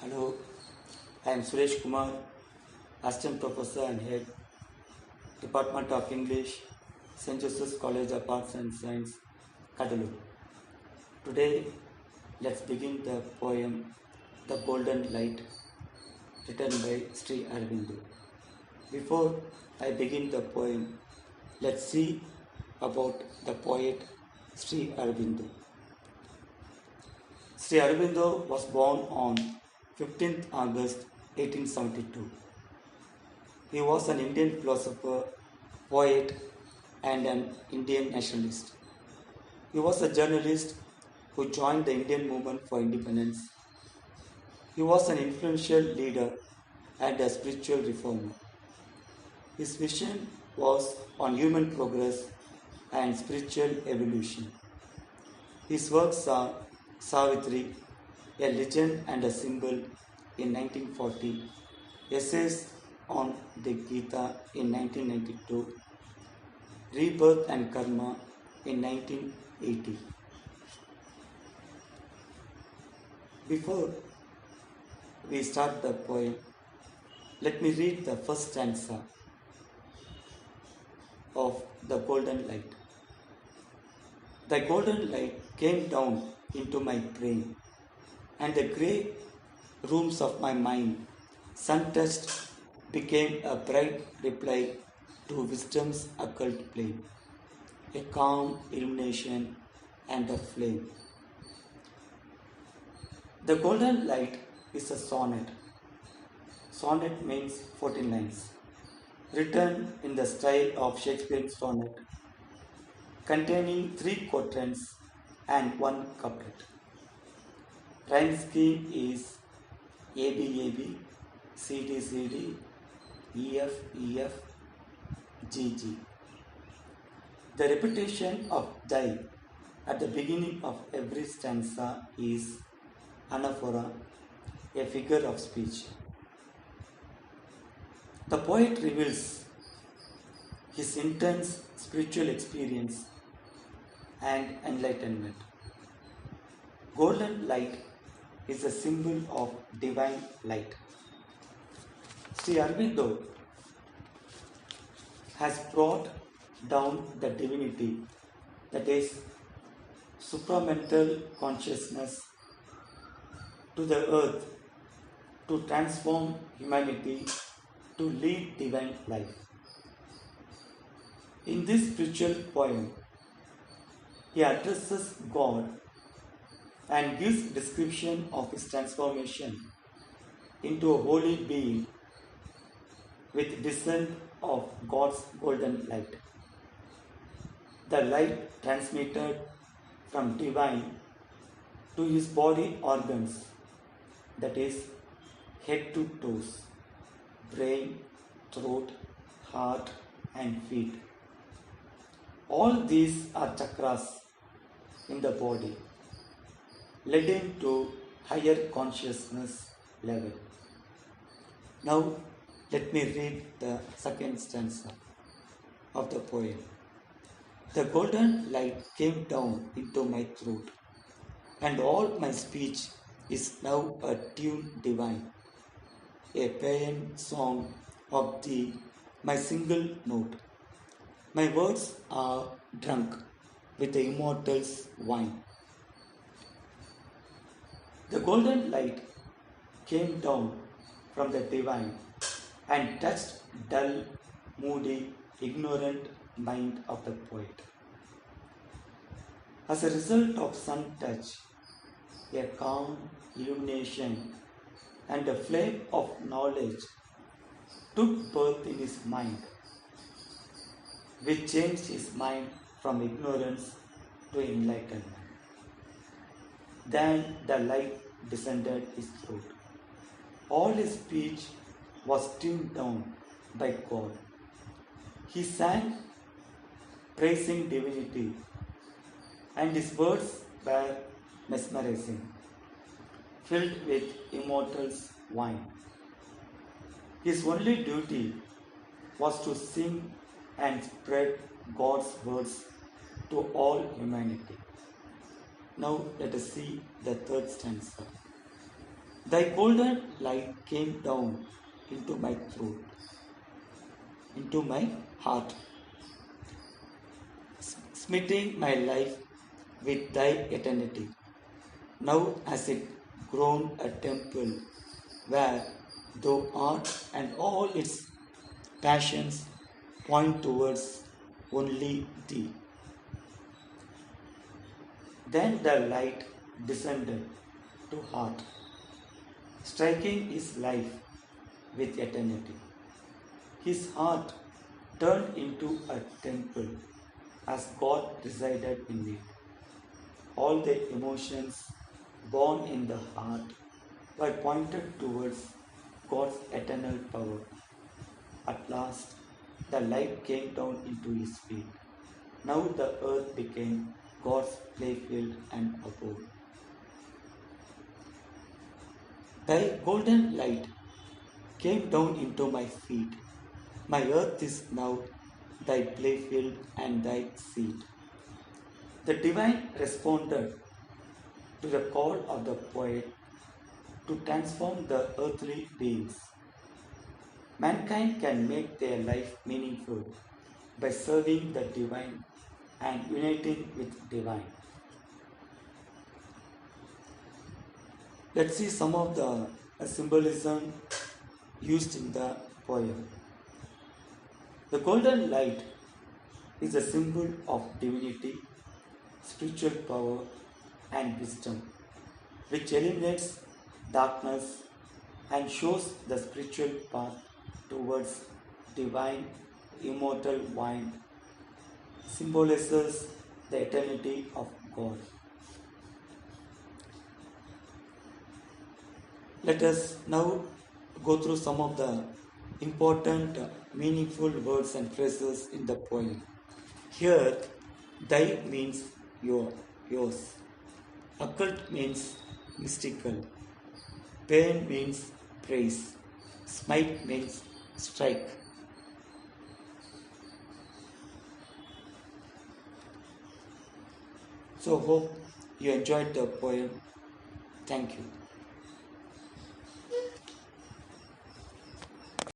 Hello, I am Suresh Kumar, Assistant Professor and Head, Department of English, St.Joseph College of Arts and Science, Cuddalore. Today, let's begin the poem The Golden Light, written by Sjctnc-Suresh. Before I begin the poem, let's see about the poet Sjctnc-Suresh. Sri Aurobindo was born on 15th August 1872. He was an Indian philosopher, poet, and an Indian nationalist. He was a journalist who joined the Indian movement for independence. He was an influential leader and a spiritual reformer. His vision was on human progress and spiritual evolution. His works are Savitri, A Legend and a Symbol in 1940, Essays on the Gita in 1992, Rebirth and Karma in 1980. Before we start the poem, let me read the first stanza of The Golden Light. The golden light came down into my brain, and the grey rooms of my mind, sun-touched, became a bright reply to wisdom's occult plane, a calm illumination and a flame. The golden light is a sonnet. Sonnet means 14 lines, written in the style of Shakespeare's sonnet, containing 3 quatrains and 1 couplet. Rhyme scheme is ABAB, CD, EF, GG. The repetition of thy at the beginning of every stanza is anaphora, a figure of speech. The poet reveals his intense spiritual experience and enlightenment. Golden light is a symbol of divine light. Sri Aurobindo has brought down the divinity, that is, supramental consciousness, to the earth to transform humanity to lead divine life. In this spiritual poem, he addresses God and gives description of his transformation into a holy being with descent of God's golden light. The light transmitted from divine to his body organs, that is, head to toes, brain, throat, heart, and feet. All these are chakras in the body, leading to higher consciousness level. Now, let me read the second stanza of the poem. The golden light came down into my throat, and all my speech is now a tune divine, a paean song of thee, my single note. My words are drunk with the immortal's wine. The golden light came down from the divine and touched dull, moody, ignorant mind of the poet. As a result of sun touch, a calm illumination and a flame of knowledge took birth in his mind, which changed his mind from ignorance to enlightenment. Then the light descended his throat. All his speech was tuned down by God. He sang praising divinity, and his words were mesmerizing, filled with immortal's wine. His only duty was to sing and spread God's words to all humanity. Now let us see the third stanza. Thy golden light came down into my throat, into my heart, smiting my life with thy eternity. Now has it grown a temple where thou art, and all its passions point towards only thee. Then the light descended to heart, striking his life with eternity. His heart turned into a temple as God resided in it. All the emotions born in the heart were pointed towards God's eternal power. At last, the light came down into his feet. Now the earth became God's playfield and abode. Thy golden light came down into my feet. My earth is now thy playfield and thy seat. The divine responded to the call of the poet to transform the earthly beings. Mankind can make their life meaningful by serving the divine and uniting with divine. Let's see some of the symbolism used in the poem. The golden light is a symbol of divinity, spiritual power, and wisdom, which eliminates darkness and shows the spiritual path towards divine, immortal wine, symbolizes the eternity of God. Let us now go through some of the important, meaningful words and phrases in the poem. Here, thy means yours. Occult means mystical. Pain means praise. Smite means strike. So hope you enjoyed the poem. Thank you.